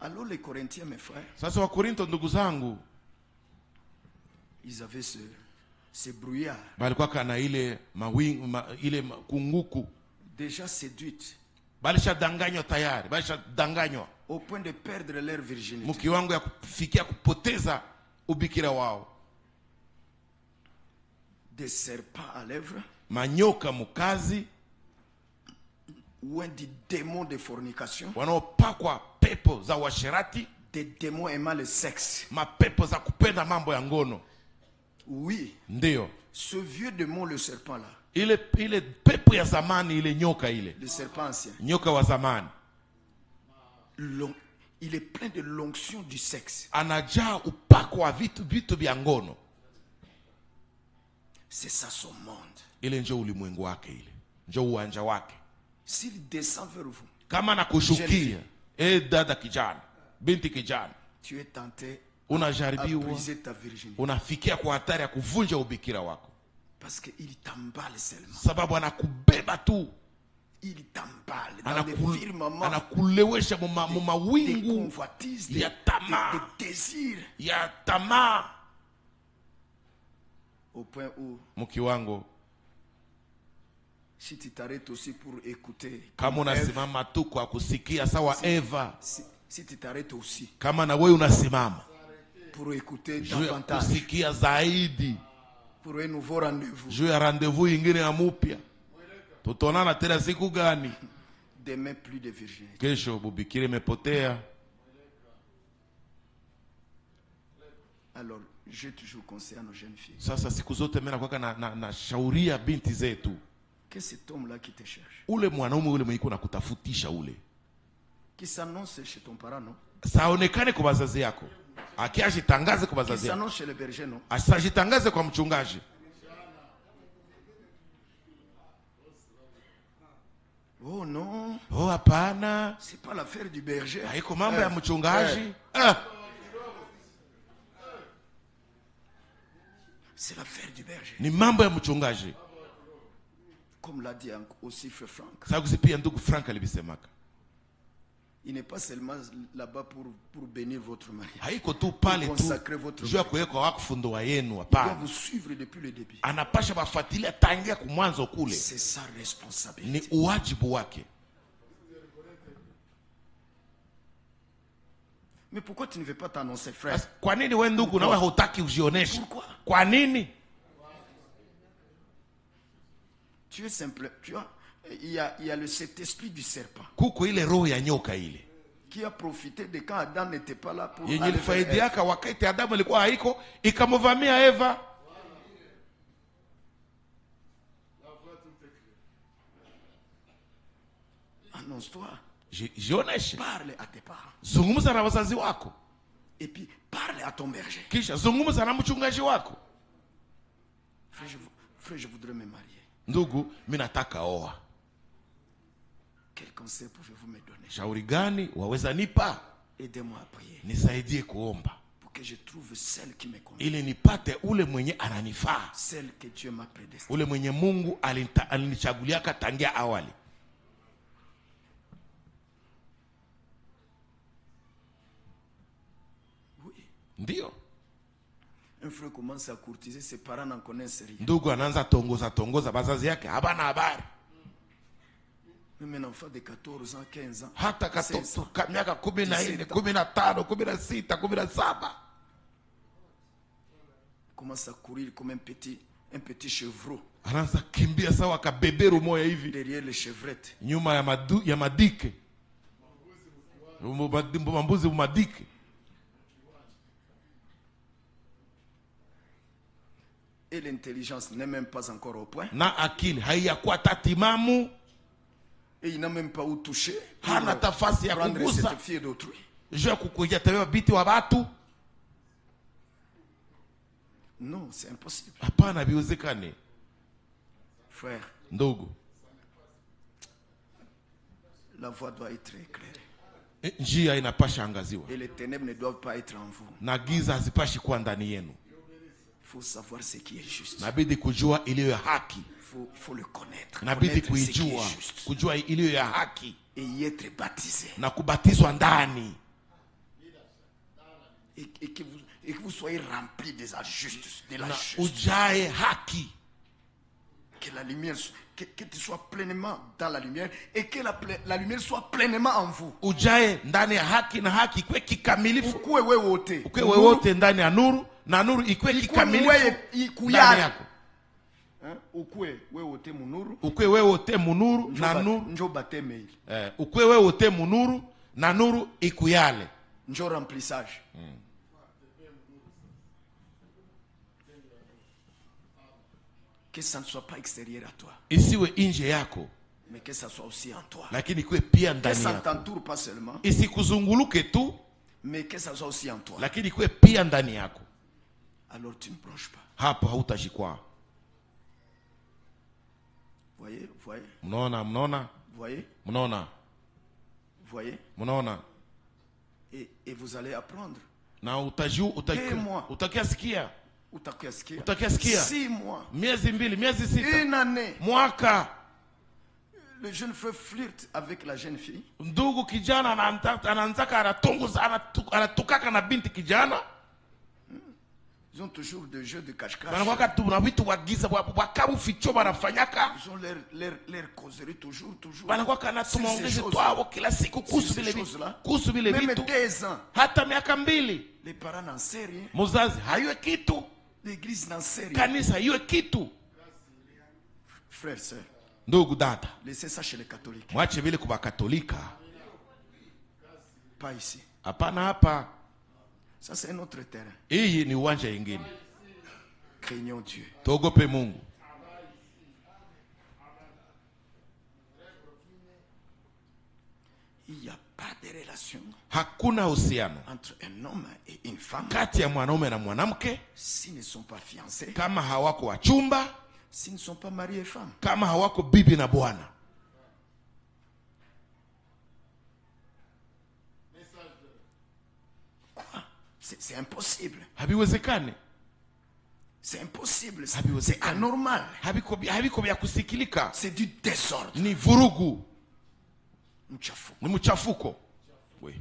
Alors les Corinthiens, mes frères, Sasa Wakorinto ndugu zangu, ils avaient ce brouillard. balikuwa kana ile ile kunguku. Déjà séduite. Balishadanganywa tayari, balishadanganywa au point de perdre leur virginité. Mkiwango ya kufikia kupoteza ubikira wao. Des serpents à lèvres. Manyoka mukazi. Ou un des démons de fornication. Wanaopakwa pepo za washerati. Des démons aimant le sexe. Mapepo za kupenda mambo ya ngono. Oui. Ndio. Ce vieux démon, le serpent là. Ile pepo ya zamani, ile nyoka ile. Le serpent ancien. Nyoka wa zamani. Il est plein de l'onction du sexe. Anajaa upako wa vitu vya ngono. C'est ça son monde. Ile ndio ulimwengu wake ile. Ndio uwanja wake. S'il descend vers vous. Kama nakushukia, dada kijana, binti kijana, tu es tenté unajaribiwa, à briser ta virginité. Unafikia kwa hatari ya kuvunja ubikira wako. Parce que il t'emballe seulement. Sababu anakubeba tu. Il t'emballe dans les firmaments. Anakulewesha mawingu des convoitises, ya tamaa, des désirs. Ya tamaa. Au point où mkiwango, si tu t'arrêtes aussi pour écouter, kama unasimama tu kwa kusikia sawa Eva, si tu t'arrêtes aussi, kama na wewe unasimama pour écouter davantage, kusikia zaidi, pour un nouveau rendez-vous, juu ya rendez-vous ingine ya mupya, tutaonana tena siku gani? Demain plus de virginité. Kesho bubikira imepotea. Alors j'ai toujours conseillé à nos jeunes filles. Sasa siku zote mimi nakuwa na shauria binti zetu. Que cet homme là qui te cherche. Ule mwanaume ule mwenye kutafutisha ule. Qui s'annonce chez ton parent, non? Saonekane kwa wazazi yako. Akiajitangaze kwa wazazi yako. Qui s'annonce chez le berger, non? Asajitangaze kwa mchungaji. Oh non. Oh hapana. C'est pas l'affaire du berger. Haiko mambo ya mchungaji. C'est l'affaire du berger. Ni mambo ya mchungaji. Comme l'a dit aussi frère Franck. Sasa pia ndugu Frank alibisemaka. Il n'est pas seulement là-bas pour bénir votre mari. Haiko tu pale tu. Jua kuweka wakufu ndoa yenu hapana. Il doit vous suivre depuis le début. Anapasha bafuatilia tangia kumwanzo kule. C'est sa responsabilité. Ni uwajibu wake. Mais pourquoi tu ne veux pas t'annoncer, frère? Kwa nini wewe ndugu na wewe hutaki ujioneshe? Pourquoi? Kwa nini? Tu es simple, tu vois, il y a cet esprit du serpent. Kuko ile roho ya nyoka ile. Qui a profité de quand Adam n'était pas là pour yenye ilifaidiaka wakati Adamu alikuwa haiko, ikamvamia Eva. Annonce-toi. Jioneshe. Parle à tes parents. Zungumza na wazazi wako. Et puis parle à ton berger. Kisha zungumza na mchungaji wako. Frère, je voudrais me marier. Ndugu, mimi nataka oa. Quel conseil pouvez-vous me donner? Shauri gani waweza nipa? Aidez-moi à prier. Nisaidie kuomba. Pour que je trouve celle qui me convient. Ili nipate ule mwenye ananifaa. Celle que Dieu m'a prédestinée. Ule mwenye Mungu alinichaguliaka tangia awali. Oui. Ndio. Un frère commence à courtiser, ses parents n'en connaissent rien. Ndugu anaanza tongoza bazazi yake habana habari. Même un enfant de 14 ans, 15 ans. Hata katoto miaka 14, 15, 16, 17. Commence à courir comme un petit chevreau. Anaanza kimbia sawa kabeberu moya hivi. Derrière les chevrettes. Nyuma ya madike. Mbuzi madike. Et l'intelligence n'est même pas encore au point. Na akili haiyakuwa tatimamu. Et il n'a même pas où toucher. Hana tafasi ya kugusa. Cette fille d'autrui. Je kukuja tabewa biti wa watu. Non, c'est impossible. Hapana biwezekane. Frère. Ndugu. La voie doit être éclairée. Njia inapasha angaziwa. Et les ténèbres ne doivent pas être en vous. Na giza hazipashi kuwa ndani yenu. Faut savoir ce qui est juste. Nabidi kujua iliyo ya haki. Faut le connaître. Nabidi kujua iliyo ya haki. Et y être baptisé. Na kubatizwa ndani. et que vous soyez remplis de la justice, de la na justice. ujae haki, Que la lumière, que tu sois pleinement dans la lumière et que la lumière soit pleinement en vous. ujae ndani ya haki na haki ikwe kikamilifu, Ukue wewe wote. ukwe wote ndani ya nuru na nuru ikwe kikamilifu ndani yako. Ukue wewe wote munuru, Ukwe wewe wote munuru na nuru, njo bateme hili, ukwe wewe wote munuru na nuru ikuyale, njo remplissage. Que ça ne soit pas extérieur à toi, isiwe nje yako, mais que ça soit aussi en toi. lakini ikwe pia Que ndani ça ne yako. t'entoure pas seulement, Isikuzunguluke tu, mais que ça soit aussi en toi. lakini ikwe pia ndani yako. Alors tu ne bronches pas. Hapo hautajikwaa. Voyez, voyez, Mnaona, mnaona, voyez, mnaona, voyez. mnaona. Et vous allez apprendre. Na utakiasikia utakiasikia 6 mois, miezi 2, miezi 6, 1 année. mwaka. Le jeune frère flirte avec la jeune fille. Ndugu kijana anaanzaka anatukaka na binti kijana. Ils ont toujours des jeux de cache-cache. Wanakuwa tu na vitu wagiza wakabu ficho wanafanyaka. Ils ont leur causerie toujours. Wanakuwa kana tumaongeze twao kila siku kuhusu vile Même vitu. 2 ans. Hata miaka 2. Les parents n'en savent rien. Muzazi hayue kitu. L'église n'en sait rien. Kanisa hayue kitu. Frères, sœurs, Ndugu dada, laissez ça chez les catholiques. mwache vile kwa Katolika. Pas ici. Hapana hapa. Ça, c'est un autre terrain. Hii ni uwanja ingine. Craignons Dieu. Tuogope Mungu. Il n'y a pas de relation Hakuna uhusiano entre un homme et une femme kati ya mwanaume na mwanamke s'ils ne sont pas fiancés, kama hawako wachumba, s'ils ne sont pas mariés et femmes. kama hawako bibi na bwana. Quoi? C'est impossible. Habiwezekani. C'est impossible. C'est Habiwezekani. anormal. Habiko vya kusikilika. C'est du désordre. Ni vurugu. Mchafuko. Ni mchafuko. Oui.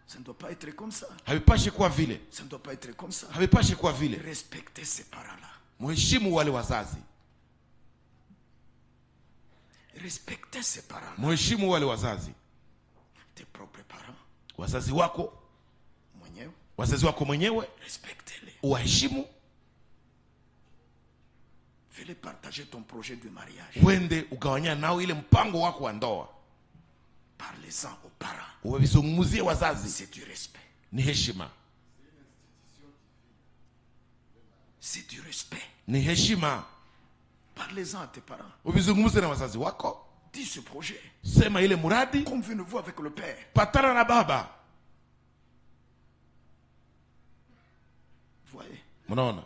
Ça ne doit pas être comme ça. Habipashi kuwa vile. Ça ne doit pas être comme ça. Habipashi kuwa vile. Respectez ces parents-là. Mheshimu wale wazazi. Respectez ces parents-là. Mheshimu wale wazazi. Tes propres parents. Wazazi wako. Mwenyewe. Wazazi wako mwenyewe. Respectez-les. Uwaheshimu. Fais-les partager ton projet de mariage. Wende ugawanya nao ile mpango wako wa ndoa. Parlez-en aux parents. Uwavizungumuzie wazazi. C'est du respect. Ni heshima. C'est du respect. Ni heshima. Parlez-en à tes parents. Uvizungumuze na wazazi wako. Dis ce projet. Sema ile muradi. Convenez-vous avec le père. Patana na baba. Voyez. Mnaona?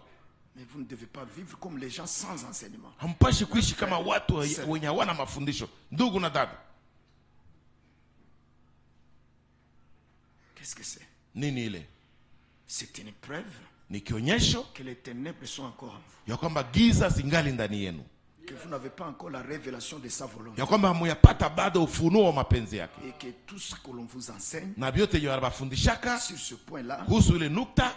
Mais vous ne devez pas vivre comme les gens sans enseignement. Hampashi kuishi kama watu wenye hawana mafundisho. Ndugu na dada. Qu'est-ce que c'est? Nini ile? C'est une preuve Ni kionyesho que les ténèbres sont encore en vous. ya kwamba giza zingali ndani yenu. Que vous n'avez pas encore la révélation de sa volonté. Ya kwamba hamuyapata bado ufunuo wa mapenzi yake. Et que tout ce que l'on vous enseigne Na vyote yenye wanabafundishaka sur ce point-là, kuhusu ile nukta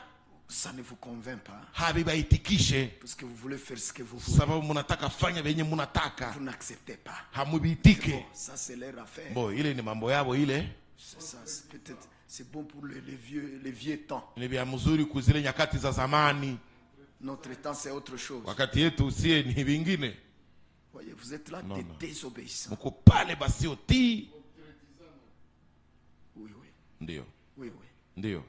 ça ne vous convainc pas. habibaitikishe. Parce que vous voulez faire ce que vous voulez. Sababu munataka fanya venye munataka. Vous n'acceptez pas. Hamubitike. Bon, ça c'est leur affaire. Bo, ile ni mambo yabo ile. C'est ça, peut-être c'est bon pour les vieux temps. Ni vya mzuri kuzile nyakati za zamani. Notre temps c'est autre chose. Wakati yetu usie ni vingine. Voyez, vous êtes là Non, des non. désobéissants. Mko pale basi utii. Oui, oui, Ndio. oui, oui. Ndio.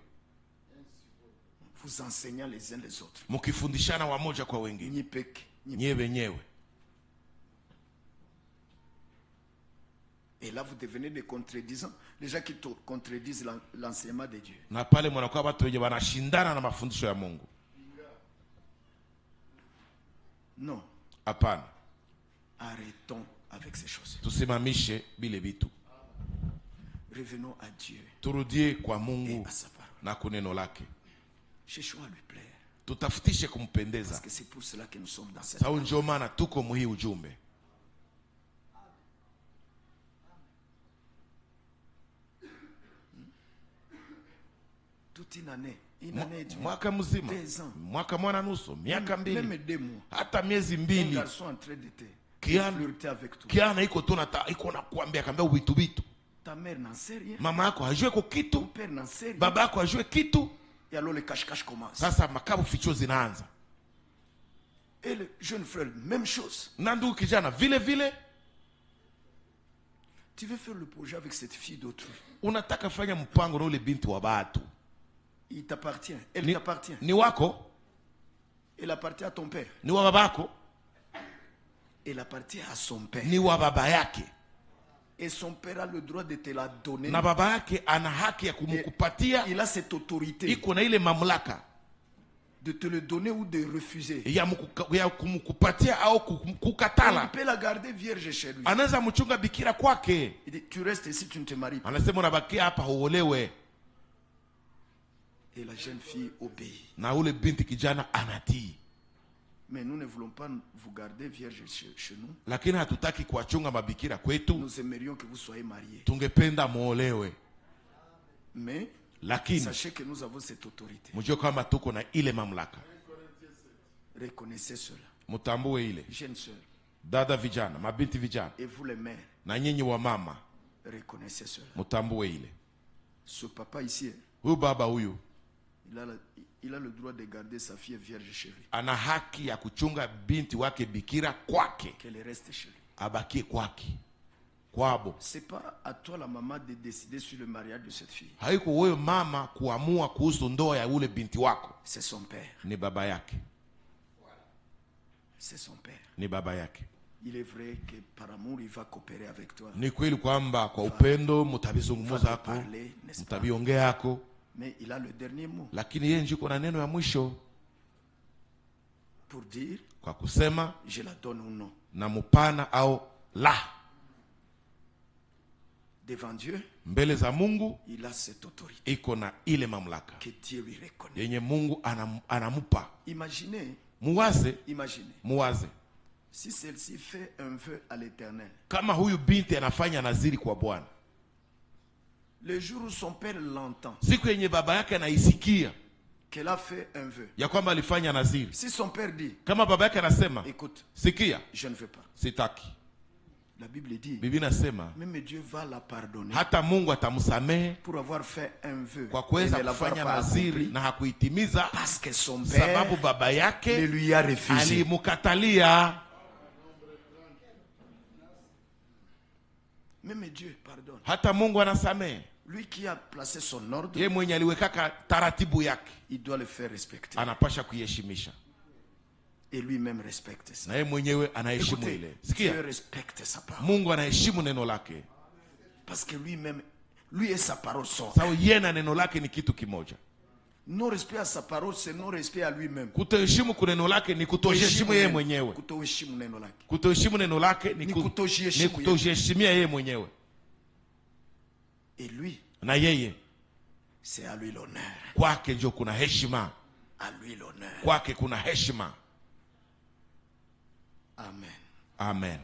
Vous enseignant les uns les autres. Mkifundishana wamoja kwa wengine. Ni peke, ni Nyewe wenyewe. Et là, vous devenez des contredisants. Les gens qui contredisent l'enseignement de Dieu. Na pale mnakuwa watu wenye wanashindana na mafundisho ya Mungu. Non. Hapana. Arrêtons avec ces choses. Tusimamishe bile vitu. Revenons à Dieu Turudie kwa et Mungu à sa parole. na kuneno lake. Cherchons à lui plaire. Tutafutishe Parce kumpendeza. que c'est pour cela que nous sommes dans cette Sababu ndio maana tuko muhii ujumbe. toute une année et demie, mwaka mzima, 2 ans, mwaka mwana nusu, miaka mbili, même 2 mois, hata miezi un mbili, garçon en train de te flirter avec toi. kiana iko na kuambia kambia vitu vitu. Ta mère n'en sait rien, Mama yako hajue ko ton kitu, père n'en sait rien. baba yako hajue kitu. Et alors le cache-cache commence. Sasa makabu ficho zinaanza. Et le jeune frère, même chose. Na ndugu kijana vile vile, Tu veux faire le projet avec cette fille d'autrui. unataka fanya mpango na ule binti wa batu. Il t'appartient, elle t'appartient. Ni wako, Elle appartient à ton père. ni wa babako, Elle appartient à son père. ni wa baba yake. Et son père a le droit de te la donner. Na baba yake ana haki ya kumkupatia, Il a cette autorité iko na ile mamlaka de te le donner ou de refuser. ya kumkupatia au Il kukatala. peut la garder vierge chez lui. Anaweza mchunga bikira kwake. Il dit, tu restes ici, tu ne te maries pas. Anasema unabakia hapa huolewe. Et la jeune fille obéit. Na ule binti kijana anatii. Mais nous ne voulons pas vous garder vierge chez nous. Lakini hatutaki kuwachunga mabikira kwetu. Nous aimerions que vous soyez mariés. Tungependa muolewe. Mais Lakini sachez que nous avons cette autorité. mjue kama tuko na ile mamlaka. Reconnaissez cela. Mutambue ile. Jeunes sœurs. Dada vijana, mabinti vijana, Et vous les mères. na nyinyi wa mama, Reconnaissez cela. mutambue ile. Ce papa ici, Huyu baba huyu il a le droit de garder sa fille vierge chez lui. ana haki ya kuchunga binti wake bikira kwake. Qu'elle reste chez lui. Abakie kwake. Kwabo. C'est pas à toi la maman de décider sur le mariage de cette fille. Haiko wewe mama kuamua kuhusu ndoa ya ule binti wako. C'est son père. Ni baba yake. C'est son père. Ni baba yake. Il est vrai que par amour il va coopérer avec toi. Ni kweli kwamba kwa upendo mtabizungumza hako, mtabiongea hako, Mais il a le dernier mot lakini yeye njiko na neno ya mwisho pour dire kwa kusema je la donne ou non. na mupana au la. Devant Dieu, Mbele za Mungu il a cette autorité iko na ile mamlaka que Dieu lui reconnaît. yenye Mungu anamupa. Imaginez, Muwaze si celle-ci fait un vœu à l'Éternel. kama huyu binti anafanya naziri kwa Bwana. Le jour où son père l'entend, Siku yenye baba yake anaisikia qu'elle a fait un vœu. ya kwamba alifanya naziri. Si son père dit, Kama baba yake anasema, écoute, sikia, je ne veux pas. sitaki. La Bible dit, Biblia inasema même Dieu va la pardonner hata Mungu atamsamehe pour avoir fait un vœu kwa et kuweza ne l'avoir kufanya pas naziri accompli, na hakuitimiza, parce que son père sababu baba ne yake lui a refusé. alimukatalia. Même Dieu pardonne. Hata Mungu anasamehe. Lui qui a placé son ordre, Yeye mwenye aliwekaka taratibu yake il doit le faire respecter. anapasha kuiheshimisha, Et lui-même respecte ça. na yeye mwenyewe anaheshimu Écoutez, ile. Dieu Sikia, respecte sa parole. Mungu anaheshimu neno lake. Parce que lui-même, lui et sa parole sont. Sawa, yeye na neno lake ni kitu kimoja. Non-respect à sa parole, c'est non-respect à lui-même. Kutoheshimu kwa neno lake ni kutoheshimu yeye mwenyewe. Kutoheshimu neno lake. Kutoheshimu neno lake ni kutojiheshimu kutoheshimia yeye mwenyewe. Et lui, Na yeye c'est à lui l'honneur. kwake ndio kuna heshima. À lui l'honneur. Kwake kuna heshima. Amen. Amen.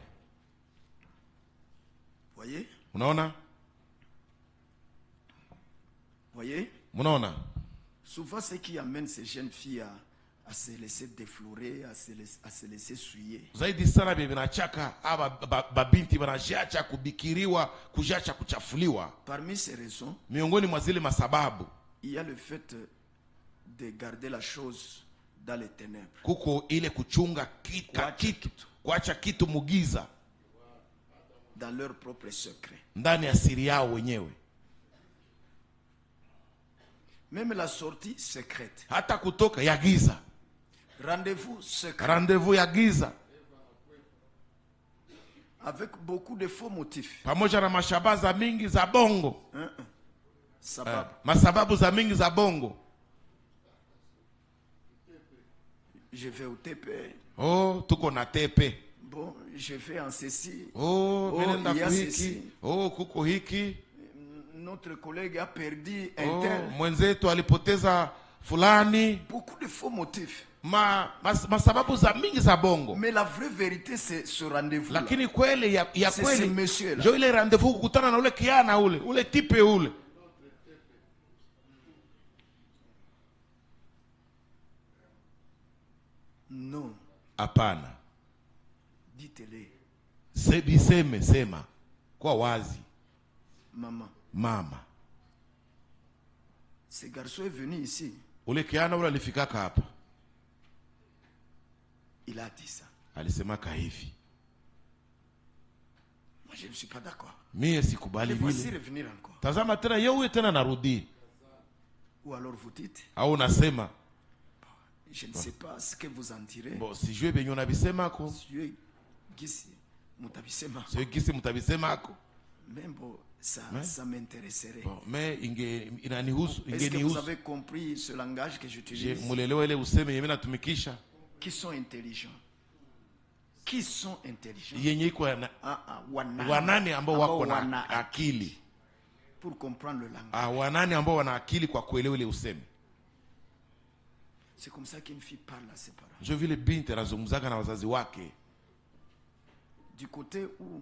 Voyez? Unaona? Voyez? Unaona? Souvent, ce qui amène ces jeunes filles à se laisser déflorer, à se laisser souiller. Zaidi sana bibi nachaka aba babinti banashacha kubikiriwa, kujacha kuchafuliwa. Parmi ces raisons, Miongoni mwa zile masababu il y a le fait de garder la chose dans les ténèbres. kuko ile kuchunga kitu, kuacha kitu mugiza, dans leur propre secret. ndani ya siri yao wenyewe. Même la sortie secrète. Hata kutoka ya giza. Rendez-vous secret. Rendez-vous ya giza. Avec beaucoup de faux motifs. Pamoja na mashabaza mingi za bongo. Sababu. Masababu za mingi za bongo. Je vais au TP. Oh, tuko na tepe. Bon, je vais en ceci. Oh, menenda il y a kuhiki. ceci. Oh, kuko hiki. Notre collègue a perdu un tel. Mwenzetu alipoteza fulani. Beaucoup de faux motifs. Masababu za mingi za bongo. Mais la vraie vérité c'est ce rendez-vous. Lakini kweli ya kweli monsieur là. ndio ile rendez-vous kukutana na ule kiana ule tipe ule. Non. Hapana. Dites-le. Biseme, sema kwa wazi. Maman. Mama, Ce garçon est venu ici. ule kiana ule alifikaka hapa, Il a dit ça. alisemaka hivi. Moi, je ne suis pas d'accord. Mie sikubali Mais voici vile. revenir encore. Tazama tena yeye tena narudi. Ou alors vous dites, Au unasema, je ne sais pas ce que vous en direz. bo sijue benye unabisemako, Dieu, gisi, mutabisema. sio kisi mtabisemako. Même bon, ça m'intéresserait. Bon, mais inanihusu, Est-ce que vous ingenihusu. avez compris ce langage que Je j'utilise? mulelewa ile useme yenye natumikisha. Qui sont intelligents? Qui sont intelligents? Yenye iko wanani ambao wako na akili. Pour comprendre le langage. Wanani ambao wana akili kwa kuelewa ile useme. C'est comme ça qu'une fille parle à ses parents. Ndio vile binti anazungumzaka na wazazi wake. Du côté où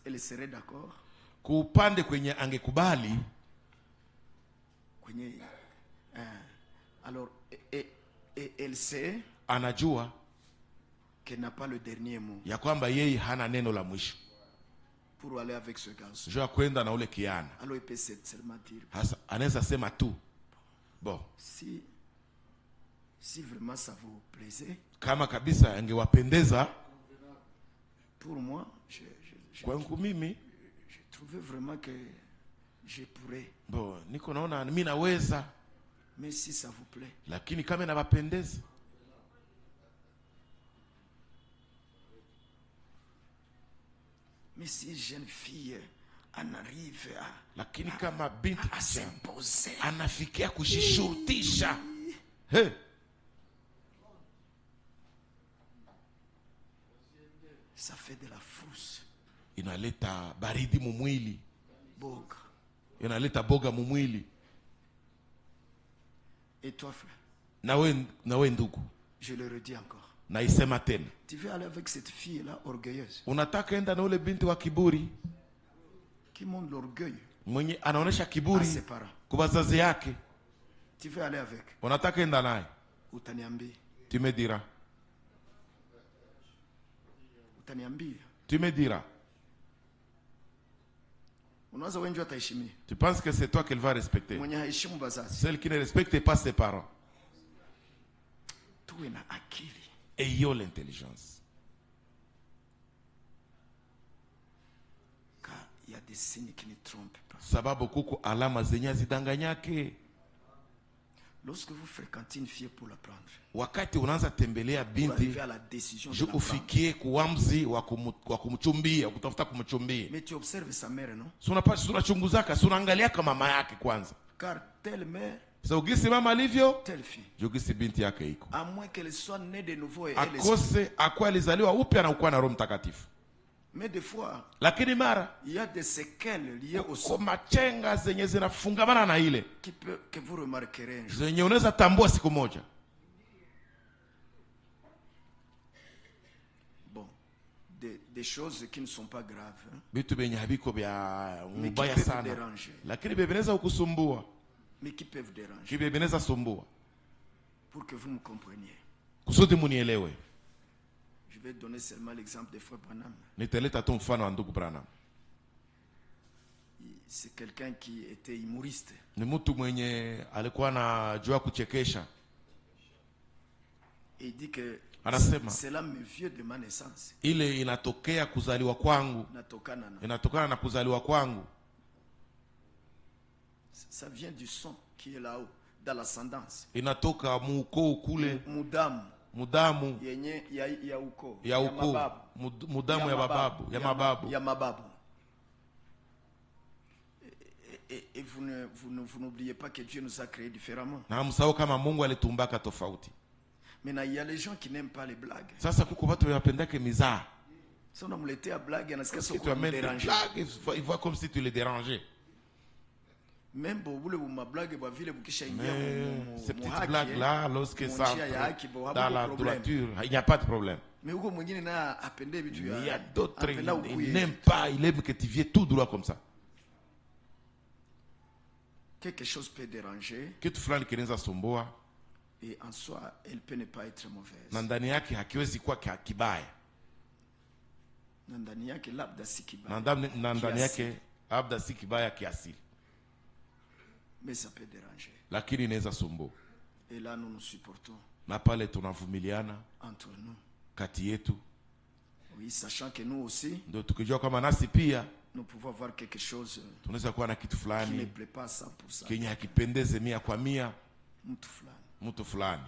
elle serait d'accord, Kwa upande kwenye angekubali, kwenye, alors et elle sait anajua qu'elle n'a pas le dernier mot ya kwamba yeye hana neno la mwisho. pour aller avec ce garçon. Njoo kwenda na ule kiana. Alors il peut seulement dire, Hasa anaweza sema tu, bon, si vraiment ça vous plaisait, kama kabisa angewapendeza pour moi, kwangu mimi, je trouvais vraiment que je pourrais. bon, niko naona mimi naweza, Mais si ça vous plaît, lakini kama inawapendeza. mais si jeune fille en arrive Lakini kama binti à s'imposer, anafikia kushishurutisha, hey, ça fait de la frousse. inaleta baridi mumwili, Boga. inaleta boga mumwili. Et toi, frère, Na we ndugu, je le redis encore. naisema tena, Tu veux aller avec cette fille-là orgueilleuse unataka enda na ule binti wa kiburi qui montre l'orgueil mwenye anaonesha à kiburi ses parents. kwa wazazi yake, Tu veux aller avec unataka enda naye, Utaniambia. tumedira Utaniambia. tumedira. Unaweza wengi wataheshimia. Tu penses que c'est toi qu'elle va respecter? Mwenye haheshimu bazazi. Celle qui ne respecte pas ses parents. Tuwe na akili. Ayons l'intelligence. Car il y a des signes qui ne trompent pas. Sababu kuko alama zenye zidanganyake. Lorsque vous fréquentez une fille pour la prendre, Wakati unaanza tembelea pour binti, arriver à la décision de je la prendre. ufikie kuamzi wa kumchumbia, kutafuta kumchumbia. Mais tu observes sa mère, non? Tunachunguzaka, tunaangaliaka mama yake kwanza. Car telle mère, So ugisi mama alivyo, telle fille. ugisi binti yake iko. À moins qu'elle soit née de nouveau et elle Akose akuwa alizaliwa upya na ukuwa na Roho Mtakatifu. Mais des fois, Lakini mara il y a des séquelles liées au kwa sang machenga zenye zinafungamana na ile, que vous remarquerez un jour. zenye unaweza tambua siku moja. Bon, des choses qui ne sont pas graves, hein, Vitu benye habiko vya mais qui mbaya peuvent sana, déranger. lakini bebeneza kukusumbua, Mais qui peuvent déranger. kibebeneza sumbua, Pour que vous me compreniez. kusudi munielewe. Je vais donner seulement l'exemple de Frère Branham. Nitaleta tu mfano wa ndugu Branham. C'est quelqu'un qui était humoriste. Ni mtu mwenye alikuwa anajua kuchekesha. Et il dit que Anasema cela me vient de ma naissance. ile inatokea kuzaliwa kwangu, Natokana na. inatokana na kuzaliwa kwangu. Ça vient du son qui est là-haut, dans l'ascendance. Inatoka muukoo kule, Mudamu. mudamu Yenye ya uko. ya ukoo, mababu. mudamu ya mababu, ya mababu. Ya mababu. Et vous n'oubliez pas que Dieu nous a créés différemment. Na msahau kama Mungu alitumbaka tofauti. Maintenant, il y a les gens qui n'aiment pas les blagues. Sasa kuko watu wanapendake mizaa. Si on a mleté à blague, il y a ce Si qui tu amènes des dérange. blagues, il voit comme si tu les dérangeais. Même si vous voulez ma blague, vous voulez que Mais ces petites blagues-là, lorsque ça entre dans la droiture, il n'y a pas de problème. Mais il y a d'autres, ils n'aiment pas, ils aiment que tu viennes tout droit comme ça. Quelque chose peut déranger. Kitu fulani kinaweza sumbua. Et en soi, elle peut ne pas être mauvaise. na ndani yake hakiwezi kuwa kibaya, Na ndani yake labda si na kibaya, ndani yake labda si kibaya kiasili, mais ça peut déranger. lakini inaweza sumbua. Et là, nous nous supportons Na pale tunavumiliana entre nous. kati yetu, Oui, sachant que nous aussi, ndio tukijua kama nasi pia nous pouvons avoir quelque chose tunaweza kuwa na kitu qui ne fulani plaît pas à 100%. kenye hakipendeze 100% Mtu fulani. mtu fulani.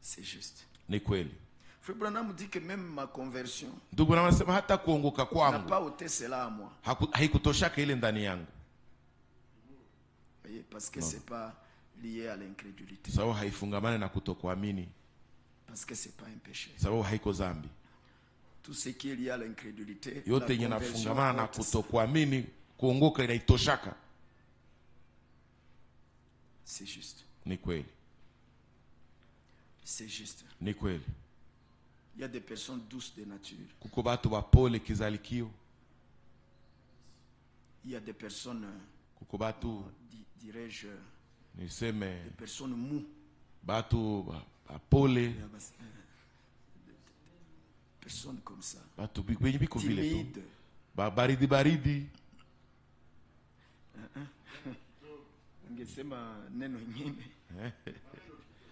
C'est juste. Ni kweli. Frère Branham dit que même ma conversion Ndugu, na wanasema hata kuongoka n'a kwangu pas ôté cela à moi. haikutoshaka ile ndani yangu, Voyez, parce que c'est pas lié à l'incrédulité. sababu haifungamane na kutokuamini, Parce que c'est pas un péché. sababu haiko dhambi. Tout ce qui est lié à l'incrédulité, Yote yenye la conversion nafungamana na ôte ça. kutokuamini, kuongoka inaitoshaka. C'est juste. Ni kweli, C'est juste. ni kweli. Il y a des personnes douces de nature. Kuko batu bapole kizalikio, Il y a des personnes, kuko batu dirais-je, niseme des personnes mous. batu bapole, Il y a des personnes comme ça. batu benye biko vile tu, Timides. baridi baridi, Ungesema neno ingine.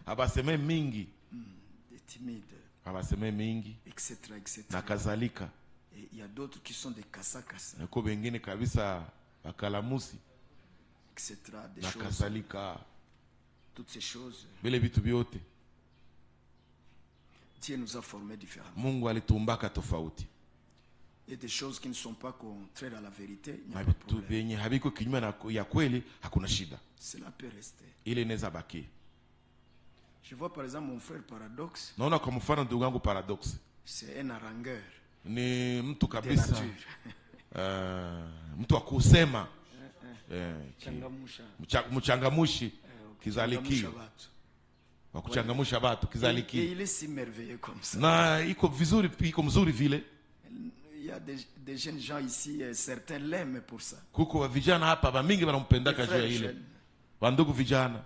abaseme mingi, Des timides, abaseme mingi etc., etc. na kadhalika. Et il y a d'autres qui sont des kassa-kassa, Nako bengine kabisa bakalamusi etc. Des na choses, kadhalika, toutes ces choses. vile vitu vyote Dieu nous a formés différemment. Mungu alitumbaka tofauti, Et des choses qui ne sont pas contraires à la vérité, il n'y na a pas de vitu problème. vyenye haviko kinyume ya kweli hakuna shida, Cela peut rester. ile inaweza baki. Je vois par exemple mon frère Paradoxe, Naona kwa mfano ndugu yangu Paradox c'est un harangueur ni mtu de kabisa, nature. mtu wa kusema, Changamusha. mchangamushi Changamusha kizalikio, watu. wa kuchangamusha watu Et kizalikio, il est si merveilleux comme ça. na iko vizuri, iko mzuri vile. Il y a des jeunes gens ici, certains l'aiment pour ça. Kuko wa vijana hapa bamingi wanampendaka Les juu ya frères ile. jeunes, Wandugu vijana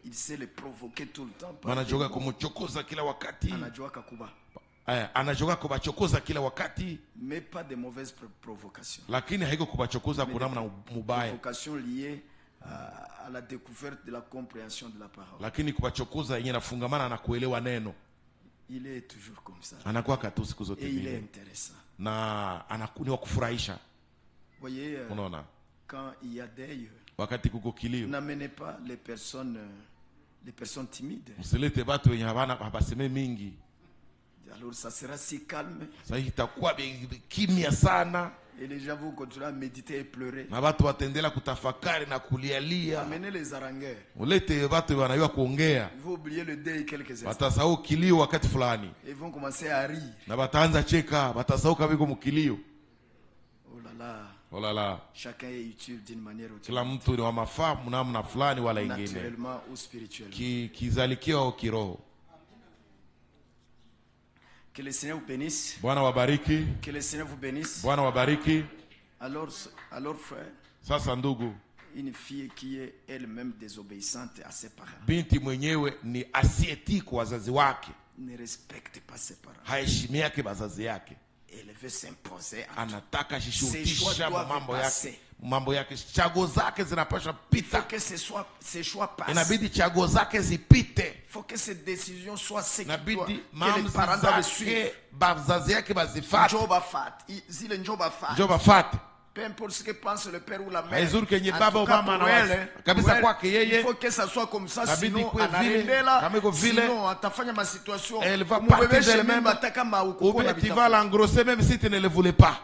il sait les provoquer tout le temps. wanajoga kumchokoza kila wakati, Anajua kakuba. anajoga kubachokoza kila wakati, Mais pas de mauvaises provocations. lakini haiko kubachokoza kwa namna mubaya, Provocations liées à la découverte de la compréhension de la parole. lakini kubachokoza yenye nafungamana na kuelewa neno. Il est toujours comme ça. Anakuwa katu siku zote Et il est vile, intéressant. na anakuwa ni wa kufurahisha. Vous voyez, Unaona, quand il y a deuil, wakati kuko kilio, n'amenez pas les personnes timides. msilete batu wenye habaseme mingi. Alors ça sera si calme. Sasa itakuwa kimya sana, Et les gens vont continuer à méditer et pleurer. na batu watendela kutafakari na kulialia. Amenez les harangueurs. Ulete batu wanayua kuongea, Ils vont oublier le deuil quelques instants. watasahau kilio wakati fulani, Et ils vont commencer à rire. na bataanza cheka, watasahau kabiko mukilio. Oh là là. Oh la la, Chacun est utile d'une manière ou d'une kila autre. mtu ni wa mafaa namna fulani wala ingine, Naturellement ou spirituellement. kizalikio au kiroho. Que le Seigneur vous bénisse. Bwana wabariki, Que le Seigneur vous bénisse. Bwana wabariki. Alors frère, Sasa ndugu, une fille qui est elle-même désobéissante à ses parents binti mwenyewe ni asiyeti kwa wazazi wake, ne respecte pas ses parents. haheshimi yake wazazi yake, Elle veut s'imposer. anataka Ses shishurutisha choix doivent mambo passer. yake, mambo yake, chago zake zinapaswa Il faut pita, que ces choix passent. inabidi chago zake zipite, Il faut que ces décisions soient ce que inabidi les maamuzi parents doivent suivre. zake bazazi yake bazifate, Job zile Job njo bafate. peu importe ce que pense le père ou la mère. Haizuri kenye En baba tout au cas, mama pour anawaza. elle, Kabisa pour elle, kwake yeye, il faut que ça soit comme ça, inabidi sinon kuwe vile, anaendela, kama iko vile, sinon atafanya ma situation. elle va Umubebeshe partir d'elle-même, mimba hata kama ou ukukuwa bien na tu vas vitafuta. l'engrosser même si tu ne le voulais pas.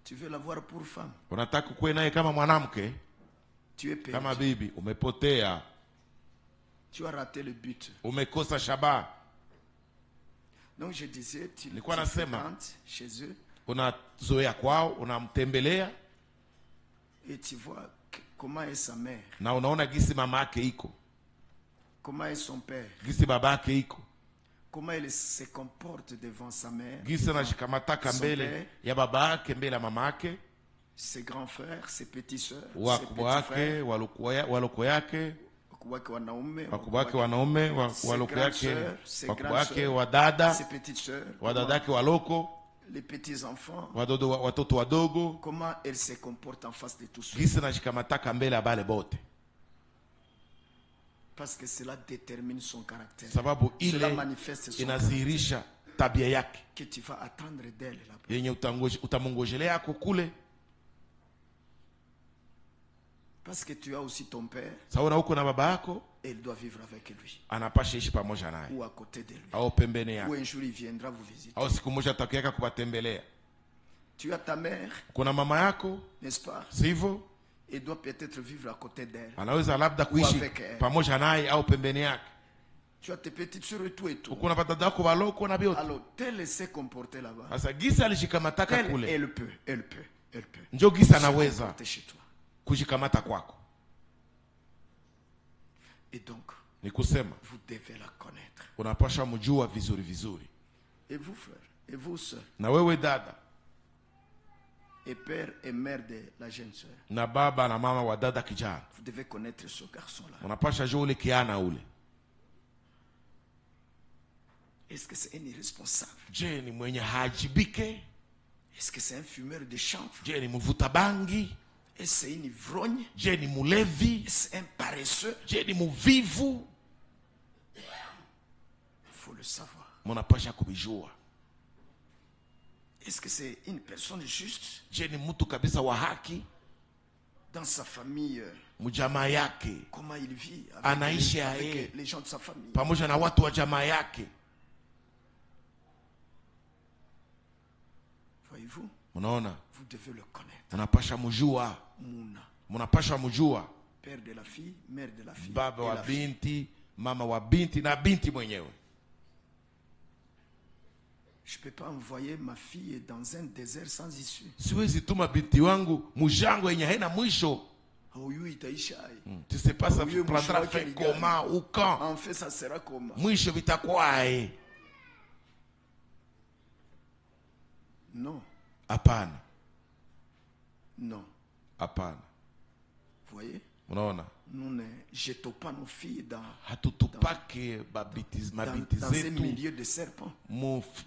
Tu veux l'avoir pour femme, Unataka kuwe naye kama mwanamke, tu es perdu. kama bibi, umepotea, Tu as raté le but. umekosa shabaha. Donc je disais, tu Nilikuwa nasema, fréquentes chez eux unazoea kwao, unamtembelea et tu vois comment est sa mère, na unaona gisi mama yake iko, comment est son père, gisi baba yake iko, comment il se comporte devant sa mère, gisi anashikamataka son mbele père, ya baba yake, mbele ya mama yake. ses grands frères, ses petits sœurs, ses wakubwa petits frères, wake, waloko yake, wakubwa wake wanaume, wakubwa wake wanaume, waloko yake, wakubwa wake wadada, ses petites sœurs, wadada yake waloko, les petits enfants, watoto wadogo, comment elle se comporte en face de tout cela. gisi najikamataka mbele ya bale bote, Parce que cela détermine son caractère. sababu Cela ile manifeste son inazihirisha tabia yake que tu vas attendre d'elle là-bas. yenye utamongojelea yako kule, Parce que tu as aussi ton père, sababu na huko na baba yako et il doit vivre avec lui anapasha ishi pamoja naye ou à côté de lui. au pembeni Ou yake, un jour il viendra vous visiter. au siku moja atakiaka kubatembelea. Tu as ta mère, Kuna mama yako, n'est-ce pas? sivyo? Il doit peut-être vivre à côté d'elle. Anaweza labda kuishi avec- pamoja naye au pembeni yake. Tu as tes petites sœurs et tout et tout. Kuna badada yako baloko na biote. Alors, tel s'est comporté là-bas. Sasa gisa alishikamataka Elle, kule, elle peut. njo gisa se anaweza comporter chez toi. kujikamata kwako. Et donc, Ni kusema vous devez la connaître. unapasha mjua vizuri vizuri. Et vous, frères, et vous, sœurs, Na wewe dada et père et mère de la jeune sœur, na baba na mama wa dada kijana, vous devez connaître ce garçon-là. unapasha jua ule kiana ule. Est-ce que c'est un irresponsable? Je, ni mwenye hajibike? Est-ce que c'est un fumeur de chanvre? Je, ni mvuta bangi? Est-ce que c'est une ivrogne? Je, ni mulevi? Est-ce que c'est un paresseux? Je, ni muvivu? Il faut le savoir. Munapasha kubijua. Est-ce que c'est une personne juste Je, ni mtu kabisa wa haki? dans sa famille? Mjamaa yake Comment il vit anaishi avec les gens de sa famille? pamoja na watu wa jamaa yake. Voyez-vous, Unaona, vous devez le connaître. munapasha mjua, Mouna, munapasha mjua père de la fille, mère de la fille, baba et wa la fille. binti, mama wa binti na binti mwenyewe. Je ne peux pas envoyer ma fille dans un désert sans issue. Siwezi tuma binti wangu mujango yenye haina mwisho. Huyu itaisha aje? Tu sais pas ça Huyu prendra mwisho wake fin ni gani? comment ou quand. En fait, ça sera comment? Mwisho vitakuwae? Non, Hapana, non. hapana. Vous voyez, Unaona, nous ne jetons pas nos filles dans hatutupake mabinti un zetu milieu de serpents.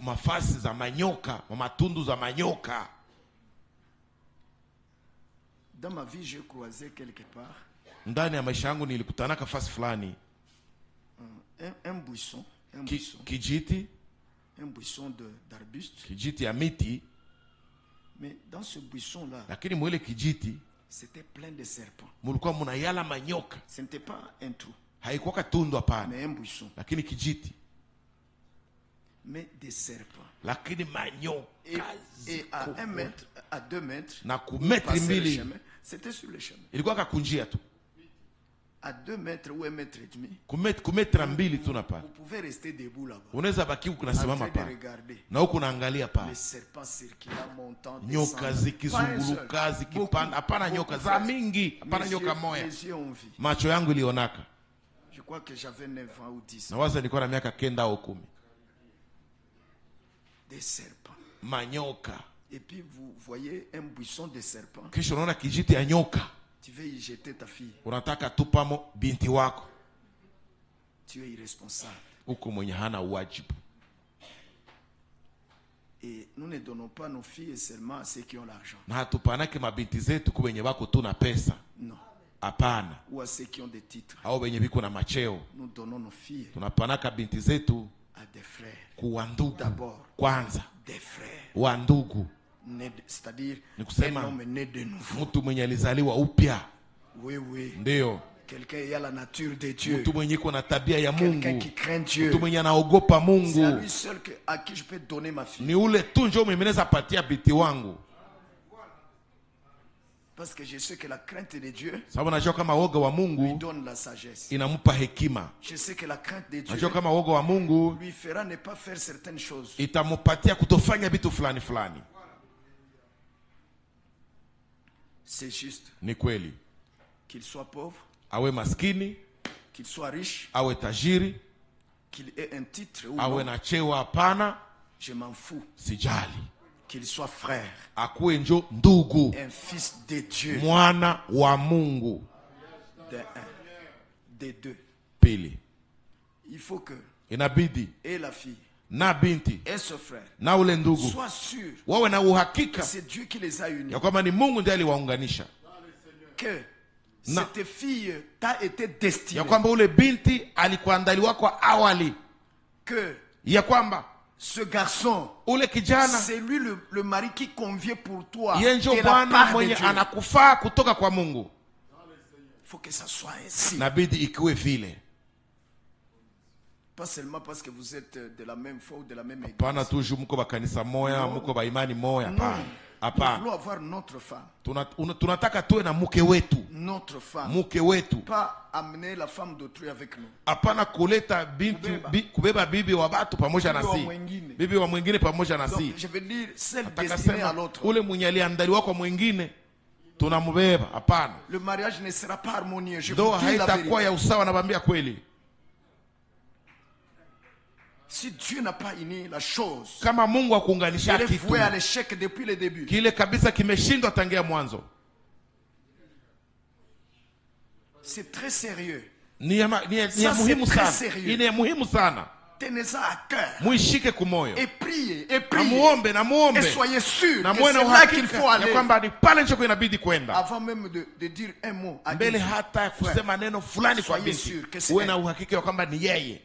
mafasi za manyoka, matundu za manyoka. Dans ma vie, j'ai croisé quelque part Ndani ya maisha yangu nilikutanaka fasi fulani un buisson, kijiti d'arbustes. kijiti ya miti, Mais dans ce buisson-là, lakini mwile kijiti c'était plein de serpents. mulikuwa munayala manyoka. Ce n'était pas un trou, Haikuwa tundu, hapana, mais un buisson. lakini kijiti, Mais des serpents. lakini manyoka Et à 1 mètre, à 2 mètres, na kumetri passer le mbili chemin. C'était sur le chemin. ilikuwa kakunjia tu, À 2 mètres ou 1 mètre et demi, kumetra mbili tu na pale, vous pouvez rester debout là-bas. unaweza baki huku En kunasimama train de pale regarder na huku naangalia les pale, serpents circulant, montant, nyoka descendant. Pas un zikizunguluka seul. zikipanda. Hapana, Beaucoup, nyoka beaucoup, za frère. mingi, hapana, Mes nyoka yeux- moya. mes yeux ont vu. Macho yangu ilionaka, Je crois que j'avais 9 ans ou 10 na ans. waza nilikuwa na miaka 9 au 10. Des serpents. Manyoka, Et puis vous voyez un buisson de serpents. kisha unaona kijiti ya nyoka, Tu veux y jeter ta fille. unataka tupamo binti wako, Tu es irresponsable. huko mwenye hana uwajibu. Et nous ne donnons pas nos filles seulement à ceux qui ont l'argent. Na hatupanake mabinti zetu kwa wenye wako tu na pesa, Non. hapana, Ou à ceux qui ont des titres. au wenye biko na macheo. Nous donnons nos filles Tunapanaka binti zetu à des frères. kuwa ndugu D'abord, kwanza, des frères. wa ndugu, C'est-à-dire Ni kusema, un homme né de nouveau. mtu mwenye alizaliwa upya, Oui, oui. ndio Quelqu'un qui a la nature de Dieu. mtu mwenye iko na tabia ya Quelqu'un Mungu, qui craint Dieu. mtu mwenye anaogopa C'est à Mungu. lui seul à qui je peux donner ma fille. Ni ule tu njo mimi naweza patia binti wangu, Parce que je sais que la crainte de Dieu sababu najua kama woga wa lui Mungu donne la sagesse. inampa hekima. Je sais que la crainte de Dieu Najua kama woga wa Mungu lui fera ne pas faire certaines choses. itamupatia kutofanya vitu fulani fulani. C'est juste Ni kweli, qu'il soit pauvre, awe maskini, qu'il soit riche, awe tajiri, qu'il ait un titre ou awe non, na cheo, hapana, je m'en fous. sijali. qu'il soit frère, akuwe njo ndugu, un fils de Dieu, mwana wa Mungu. de un, de deux. Pili, Il faut que inabidi et la fille na binti et ce frère na ule ndugu soient sûrs wawe na que uhakika c'est Dieu qui les a unis, ya kwamba ni Mungu ndiye aliwaunganisha, que Na- cette fille t'a été destinée, ya kwamba ule binti alikuandaliwa kwa awali, que ya kwamba ce garçon, ule kijana c'est lui le mari qui convient pour toi yeye njo de la bwana part de mwenye Dieu. anakufaa kutoka kwa Mungu. Il faut que ça soit ainsi. Nabidi ikiwe vile, Pas seulement parce que vous êtes de la même foi ou de la même église. pana tuju muko ba kanisa moya, No. muko ba imani moya. Non, Hapana, nous hapana. voulons avoir notre femme. Tunataka tuwe na mke wetu, Notre femme. mke wetu. Pas amener la femme d'autrui avec nous. Hapana kuleta binti kubeba bibi wa watu pamoja na Bibi wa si, mwingine. bibi wa mwingine pamoja na Donc, si. je veux dire, celle Nataka destinée à sema l'autre. ule mwenye aliandaliwa kwa mwingine tunambeba. Hapana, Le mariage ne sera pas harmonieux. Je ndoa vous dis la haitakuwa vérité. ya usawa, nabambia kweli. Si Dieu n'a pas uni la chose, Kama Mungu akuunganisha elle est kitu vouée à l'échec depuis le début. kile kabisa, kimeshindwa tangia mwanzo. C'est très sérieux. Ni ya Ça, muhimu c'est très sana, sérieux. ni ya muhimu sana. Tenez ça à cœur. Muishike kumoyo Et priez, et na priez. muombe, na Et muombe, soyez sûrs na que muwe c'est na là qu'il uhakika faut ya aller. kwamba ni pale nchoko inabidi kwenda, Avant même de dire un mot à mbele une fille. hata ya kusema neno fulani kwa Soyez binti, sûr que c'est uwe elle. na uhakika ya kwamba ni yeye.